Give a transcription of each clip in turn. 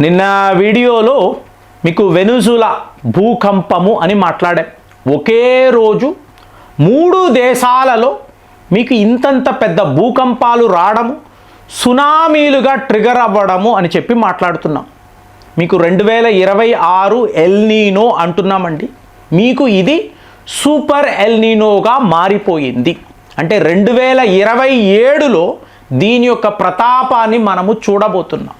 నిన్న వీడియోలో మీకు వెనుజులా భూకంపము అని మాట్లాడాం. ఒకే రోజు 3 దేశాలలో మీకు ఇంతంత పెద్ద భూకంపాలు రావడము, సునామీలుగా ట్రిగర్ అవ్వడము అని చెప్పి మాట్లాడుతున్నాం. మీకు 2026 ఎల్ నీనో అంటున్నామండి. మీకు ఇది సూపర్ ఎల్ నీనోగా మారిపోయింది. అంటే 2027లో దీని యొక్క ప్రతాపాన్ని మనము చూడబోతున్నాం.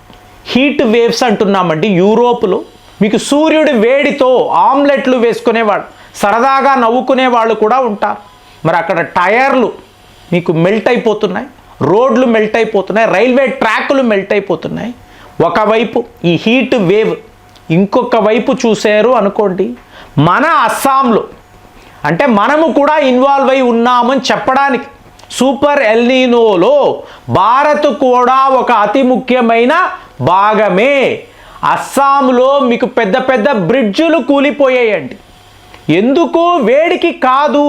హీట్ వేవ్స్ అంటున్నామండి. యూరోప్లో మీకు సూర్యుడి వేడితో ఆమ్లెట్లు వేసుకునేవాళ్ళు, సరదాగా నవ్వుకునే వాళ్ళు కూడా ఉంటారు. మరి అక్కడ టైర్లు మీకు మెల్ట్ అయిపోతున్నాయి, రోడ్లు మెల్ట్ అయిపోతున్నాయి, రైల్వే ట్రాక్లు మెల్ట్ అయిపోతున్నాయి. ఒకవైపు ఈ హీట్ వేవ్, ఇంకొక వైపు చూశారు అనుకోండి మన అస్సాంలో, అంటే మనము కూడా ఇన్వాల్వ్ అయి ఉన్నామని చెప్పడానికి సూపర్ ఎల్ నీనోలో భారత్ కూడా ఒక అతి ముఖ్యమైన భాగమే. అస్సాంలో మీకు పెద్ద పెద్ద బ్రిడ్జులు కూలిపోయాయండి. ఎందుకు? వేడికి కాదు,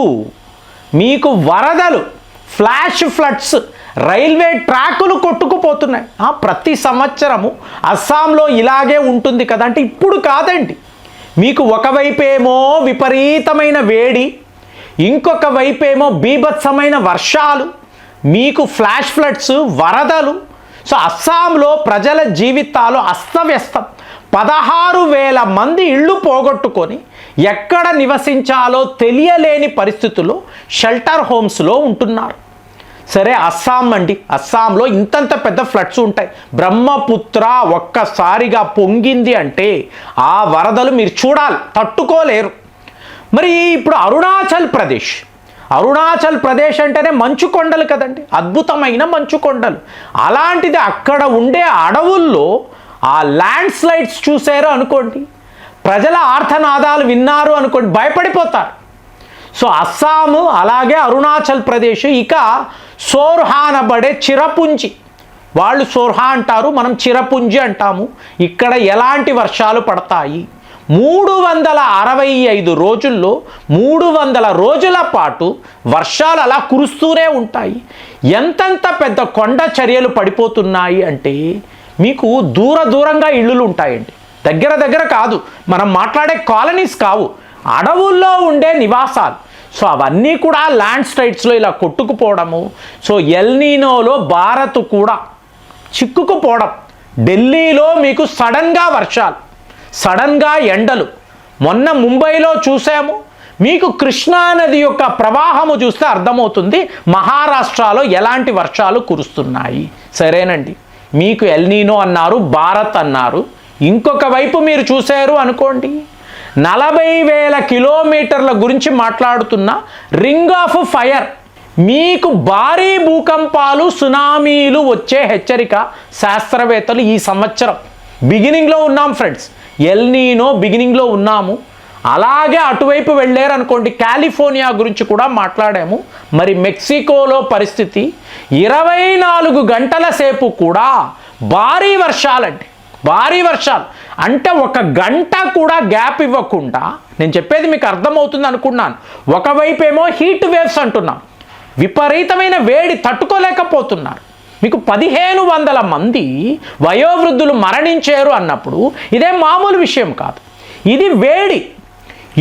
మీకు వరదలు, ఫ్లాష్ ఫ్లడ్స్, రైల్వే ట్రాకులు కొట్టుకుపోతున్నాయి. ప్రతి సంవత్సరము అస్సాంలో ఇలాగే ఉంటుంది కదా అంటే ఇప్పుడు కాదండి. మీకు ఒకవైపేమో విపరీతమైన వేడి, ఇంకొక వైపేమో బీభత్సమైన వర్షాలు, మీకు ఫ్లాష్ ఫ్లడ్స్, వరదలు. సో అస్సాంలో ప్రజల జీవితాలు అస్తవ్యస్తం. 16,000 మంది ఇళ్ళు పోగొట్టుకొని ఎక్కడ నివసించాలో తెలియలేని పరిస్థితుల్లో షెల్టర్ హోమ్స్లో ఉంటున్నారు. సరే, అస్సాం అండి, అస్సాంలో ఇంతంత పెద్ద ఫ్లడ్స్ ఉంటాయి. బ్రహ్మపుత్ర ఒక్కసారిగా పొంగింది అంటే ఆ వరదలు మీరు చూడాలి, తట్టుకోలేరు. మరి ఇప్పుడు అరుణాచల్ ప్రదేశ్ అంటేనే మంచు కొండలు కదండి, అద్భుతమైన మంచు కొండలు. అలాంటిది అక్కడ ఉండే అడవుల్లో ఆ ల్యాండ్ స్లైడ్స్ చూసారు అనుకోండి, ప్రజల ఆర్తనాదాలు విన్నారు అనుకోండి, భయపడిపోతారు. సో అస్సాము అలాగే అరుణాచల్ ప్రదేశ్. ఇక సోర్హా అనబడే చిరపుంజి, వాళ్ళు సోర్హా అంటారు, మనం చిరపుంజి అంటాము. ఇక్కడ ఎలాంటి వర్షాలు పడతాయి? 365 రోజుల్లో 300 రోజుల పాటు వర్షాలు అలా కురుస్తూనే ఉంటాయి. ఎంతంత పెద్ద కొండ చర్యలు పడిపోతున్నాయి అంటే మీకు దూరంగా ఇళ్ళు ఉంటాయండి, దగ్గర కాదు. మనం మాట్లాడే కాలనీస్ కావు, అడవుల్లో ఉండే నివాసాలు. సో అవన్నీ కూడా ల్యాండ్ స్లైడ్స్లో ఇలా కొట్టుకుపోవడము. సో ఎల్ నీనోలో భారత్ కూడా చిక్కుకుపోవడం. ఢిల్లీలో మీకు సడన్గా వర్షాలు, సడన్గా ఎండలు. మొన్న ముంబైలో చూసాము. మీకు కృష్ణానది యొక్క ప్రవాహము చూస్తే అర్థమవుతుంది మహారాష్ట్రలో ఎలాంటి వర్షాలు కురుస్తున్నాయి. సరేనండి, మీకు ఎల్ నీనో అన్నారు, భారత్ అన్నారు. ఇంకొక వైపు మీరు చూశారు అనుకోండి, 40,000 కిలోమీటర్ల గురించి మాట్లాడుతున్న రింగ్ ఆఫ్ ఫైర్. మీకు భారీ భూకంపాలు, సునామీలు వచ్చే హెచ్చరిక శాస్త్రవేత్తలు ఈ సంవత్సరం బిగినింగ్లో ఉన్నాం ఫ్రెండ్స్. ఎల్ నీనో బిగినింగ్లో ఉన్నాము. అలాగే అటువైపు వెళ్ళారు అనుకోండి, కాలిఫోర్నియా గురించి కూడా మాట్లాడాము. మరి మెక్సికోలో పరిస్థితి 24 గంటల సేపు కూడా భారీ వర్షాలండి, భారీ వర్షాలు. అంటే 1 గంట కూడా గ్యాప్ ఇవ్వకుండా, నేను చెప్పేది మీకు అర్థమవుతుంది అనుకున్నాను. ఒకవైపేమో హీట్ వేవ్స్ అంటున్నాం, విపరీతమైన వేడి తట్టుకోలేకపోతున్నారు. మీకు 1,500 మంది వయోవృద్ధులు మరణించారు అన్నప్పుడు ఇదే మామూలు విషయం కాదు, ఇది వేడి.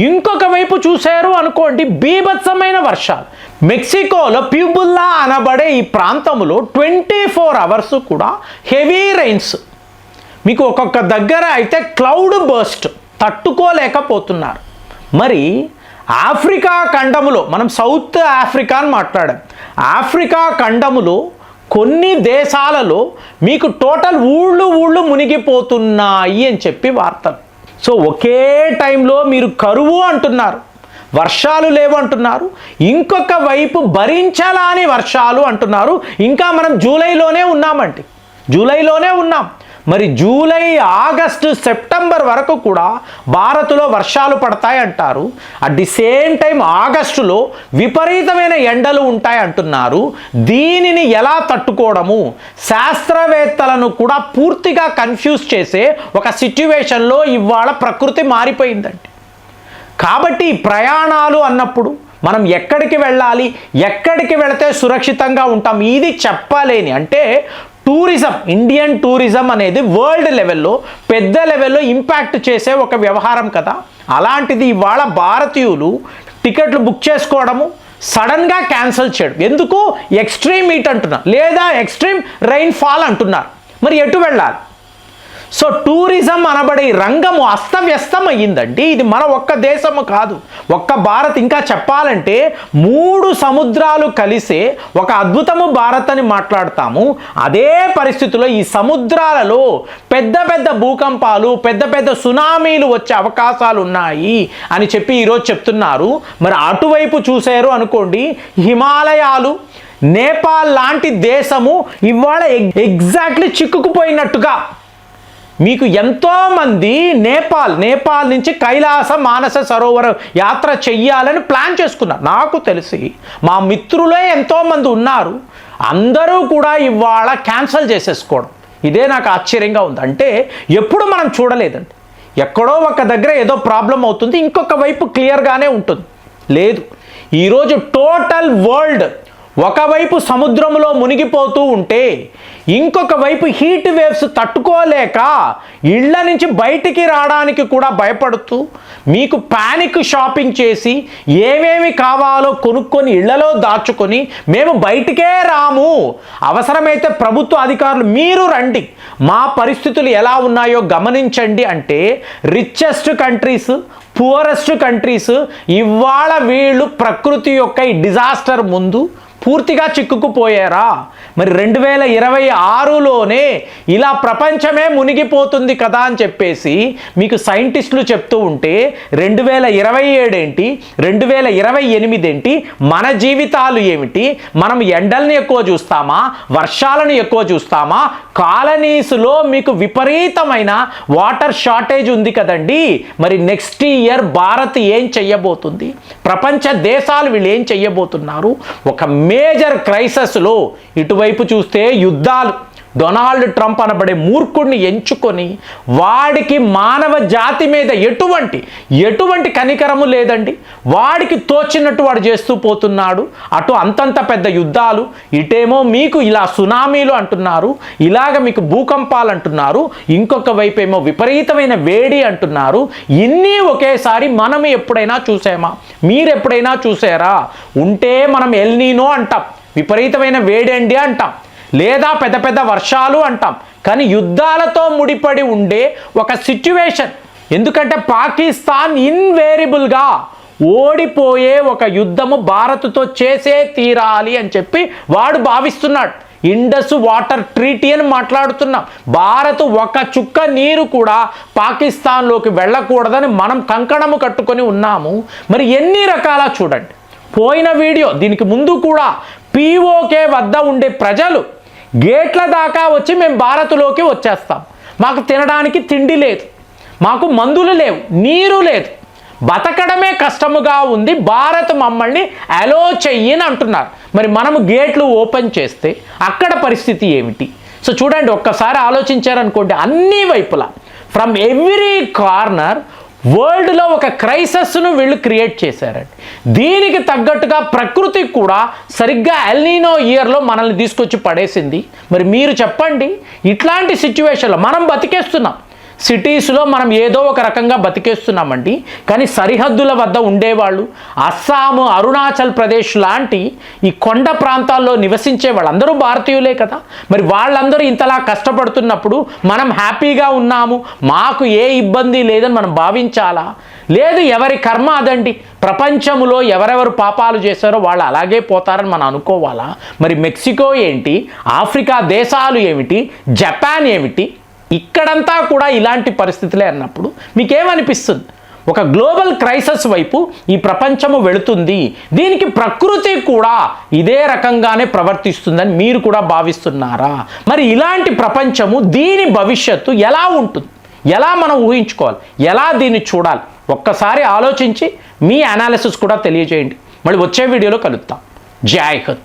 ఇంకొక వైపు చూశారు అనుకోండి, బీభత్సమైన వర్షాలు. మెక్సికోలో ప్యూబుల్లా అనబడే ఈ ప్రాంతంలో 24 అవర్స్ కూడా హెవీ రైన్స్. మీకు ఒక్కొక్క దగ్గర అయితే క్లౌడ్ బర్స్ట్, తట్టుకోలేకపోతున్నారు. మరి ఆఫ్రికా ఖండములో, మనం సౌత్ ఆఫ్రికా అని మాట్లాడాం, ఆఫ్రికా ఖండములో కొన్ని దేశాలలో మీకు టోటల్ ఊళ్ళు మునిగిపోతున్నాయి అని చెప్పి వార్తలు. సో ఒకే టైంలో మీరు కరువు అంటున్నారు, వర్షాలు లేవు అంటున్నారు, ఇంకొక వైపు భరించలాని వర్షాలు అంటున్నారు. ఇంకా మనం జూలైలోనే ఉన్నామండి, జూలైలోనే ఉన్నాం. మరి జూలై, ఆగస్టు, సెప్టెంబర్ వరకు కూడా భారత్లో వర్షాలు పడతాయి అంటారు. అట్ ది సేమ్ టైం ఆగస్టులో విపరీతమైన ఎండలు ఉంటాయి అంటున్నారు. దీనిని ఎలా తట్టుకోవడము? శాస్త్రవేత్తలను కూడా పూర్తిగా కన్ఫ్యూజ్ చేసే ఒక సిట్యువేషన్లో ఇవాళ ప్రకృతి మారిపోయిందండి. కాబట్టి ప్రయాణాలు అన్నప్పుడు మనం ఎక్కడికి వెళ్ళాలి, ఎక్కడికి వెళితే సురక్షితంగా ఉంటాం, ఇది చెప్పలేని, అంటే టూరిజం, ఇండియన్ టూరిజం అనేది వరల్డ్ లెవెల్లో పెద్ద లెవెల్లో ఇంపాక్ట్ చేసే ఒక వ్యవహారం కదా. అలాంటిది ఇవాళ భారతీయులు టికెట్లు బుక్ చేసుకోవడము సడన్గా క్యాన్సిల్ చేయడం ఎందుకు? ఎక్స్ట్రీమ్ హీట్ అంటున్నారు లేదా ఎక్స్ట్రీమ్ రైన్ ఫాల్ అంటున్నారు. మరి ఎటు వెళ్ళాలి? సో టూరిజం అనబడే రంగము అస్తవ్యస్తం అయ్యిందండి. ఇది మన ఒక్క దేశము కాదు, ఒక్క భారత్. ఇంకా చెప్పాలంటే 3 సముద్రాలు కలిసే ఒక అద్భుతము భారత్ అని మాట్లాడతాము. అదే పరిస్థితుల్లో ఈ సముద్రాలలో పెద్ద పెద్ద భూకంపాలు, పెద్ద పెద్ద సునామీలు వచ్చే అవకాశాలు ఉన్నాయి అని చెప్పి ఈరోజు చెప్తున్నారు. మరి అటువైపు చూశారు అనుకోండి, హిమాలయాలు, నేపాల్ లాంటి దేశము ఇవాళ ఎగ్జాక్ట్లీ చిక్కుకుపోయినట్టుగా. మీకు ఎంతోమంది నేపాల్ నుంచి కైలాస మానస సరోవర యాత్ర చెయ్యాలని ప్లాన్ చేసుకున్నారు. నాకు తెలిసి మా మిత్రులే ఎంతోమంది ఉన్నారు. అందరూ కూడా ఇవాళ క్యాన్సిల్ చేసేసుకోవడం ఇదే నాకు ఆశ్చర్యంగా ఉంది. అంటే ఎప్పుడు మనం చూడలేదండి. ఎక్కడో ఒక దగ్గర ఏదో ప్రాబ్లం అవుతుంది, ఇంకొక వైపు క్లియర్గానే ఉంటుంది. లేదు, ఈరోజు టోటల్ వరల్డ్ ఒకవైపు సముద్రంలో మునిగిపోతూ ఉంటే ఇంకొక వైపు హీట్ వేవ్స్ తట్టుకోలేక ఇళ్ల నుంచి బయటికి రావడానికి కూడా భయపడుతూ మీకు ప్యానిక్ షాపింగ్ చేసి ఏమేమి కావాలో కొనుక్కొని ఇళ్లలో దాచుకొని మేము బయటికే రాము, అవసరమైతే ప్రభుత్వ అధికారులు మీరు రండి, మా పరిస్థితులు ఎలా ఉన్నాయో గమనించండి అంటే రిచెస్ట్ కంట్రీస్, పూరెస్ట్ కంట్రీస్ ఇవాళ వీళ్ళు ప్రకృతి యొక్క ఈ డిజాస్టర్ ముందు పూర్తిగా చిక్కుకుపోయారా? మరి 2026లోనే ఇలా ప్రపంచమే మునిగిపోతుంది కదా అని చెప్పేసి మీకు సైంటిస్టులు చెప్తూ ఉంటే 2027 ఏంటి, 2028 ఏంటి, మన జీవితాలు ఏమిటి? మనం ఎండల్ని ఎక్కువ చూస్తామా, వర్షాలను ఎక్కువ చూస్తామా? కాలనీస్లో మీకు విపరీతమైన వాటర్ షార్టేజ్ ఉంది కదండి. మరి నెక్స్ట్ ఇయర్ భారత్ ఏం చెయ్యబోతుంది? ప్రపంచ దేశాలు వీళ్ళు ఏం చెయ్యబోతున్నారు? ఒక మేజర్ క్రైసిస్లో ఇటువైపు చూస్తే యుద్ధాలు, డొనాల్డ్ ట్రంప్ అనబడే మూర్ఖుడిని ఎంచుకొని వాడికి మానవ జాతి మీద ఎటువంటి కనికరము లేదండి. వాడికి తోచినట్టు వాడు చేస్తూ పోతున్నాడు. అటు అంతంత పెద్ద యుద్ధాలు, ఇటేమో మీకు ఇలా సునామీలు అంటున్నారు, ఇలాగ మీకు భూకంపాలు అంటున్నారు, ఇంకొక వైపు ఏమో విపరీతమైన వేడి అంటున్నారు. ఇన్ని ఒకేసారి మనం ఎప్పుడైనా చూసామా? మీరు ఎప్పుడైనా చూసారా? ఉంటే మనం ఎల్ నీనో అంటాం, విపరీతమైన వేడండి అంటాం, లేదా పెద్ద పెద్ద వర్షాలు అంటాం. కానీ యుద్ధాలతో ముడిపడి ఉండే ఒక సిచ్యువేషన్. ఎందుకంటే పాకిస్తాన్ ఇన్వేరియబుల్గా ఓడిపోయే ఒక యుద్ధము భారత్తో చేసే తీరాలి అని చెప్పి వాడు భావిస్తున్నాడు. ఇండస్ వాటర్ ట్రీటీ అని మాట్లాడుతున్నాం. భారత్ ఒక చుక్క నీరు కూడా పాకిస్తాన్లోకి వెళ్ళకూడదని మనం కంకణము కట్టుకొని ఉన్నాము. మరి ఎన్ని రకాల చూడండి. పోయిన వీడియో దీనికి ముందు కూడా పీఓకే వద్ద ఉండే ప్రజలు గేట్ల దాకా వచ్చి మేము భారత్లోకి వచ్చేస్తాం, మాకు తినడానికి తిండి లేదు, మాకు మందులు లేవు, నీరు లేదు, బతకడమే కష్టముగా ఉంది, భారత్ మమ్మల్ని అలో చెయ్యని అంటున్నారు. మరి మనము గేట్లు ఓపెన్ చేస్తే అక్కడ పరిస్థితి ఏమిటి? సో చూడండి, ఒక్కసారి ఆలోచించారనుకోండి, అన్ని వైపులా ఫ్రమ్ ఎవ్రీ కార్నర్ వరల్డ్లో ఒక క్రైసిస్ను వీళ్ళు క్రియేట్ చేశారండి. దీనికి తగ్గట్టుగా ప్రకృతి కూడా సరిగ్గా ఎల్ నీనో ఇయర్లో మనల్ని తీసుకొచ్చి పడేసింది. మరి మీరు చెప్పండి, ఇట్లాంటి సిచ్యువేషన్లో మనం బతికేస్తున్నాం. సిటీస్లో మనం ఏదో ఒక రకంగా బతికేస్తున్నామండి. కానీ సరిహద్దుల వద్ద ఉండేవాళ్ళు, అస్సాము, అరుణాచల్ ప్రదేశ్ లాంటి ఈ కొండ ప్రాంతాల్లో నివసించే వాళ్ళందరూ భారతీయులే కదా. మరి వాళ్ళందరూ ఇంతలా కష్టపడుతున్నప్పుడు మనం హ్యాపీగా ఉన్నాము, మాకు ఏ ఇబ్బంది లేదని మనం భావించాలా? లేదు, ఎవరి కర్మ అదండి. ప్రపంచంలో ఎవరెవరు పాపాలు చేశారో వాళ్ళు అలాగే పోతారని మనం అనుకోవాలా? మరి మెక్సికో ఏంటి, ఆఫ్రికా దేశాలు ఏమిటి, జపాన్ ఏమిటి, ఇక్కడంతా కూడా ఇలాంటి పరిస్థితులే అన్నప్పుడు మీకేమనిపిస్తుంది? ఒక గ్లోబల్ క్రైసిస్ వైపు ఈ ప్రపంచము వెళుతుంది. దీనికి ప్రకృతి కూడా ఇదే రకంగానే ప్రవర్తిస్తుందని మీరు కూడా భావిస్తున్నారా? మరి ఇలాంటి ప్రపంచము, దీని భవిష్యత్తు ఎలా ఉంటుంది? ఎలా మనం ఊహించుకోవాలి? ఎలా దీన్ని చూడాలి? ఒక్కసారి ఆలోచించి మీ అనాలిసిస్ కూడా తెలియజేయండి. మళ్ళీ వచ్చే వీడియోలో కలుద్దాం. జై హింద్.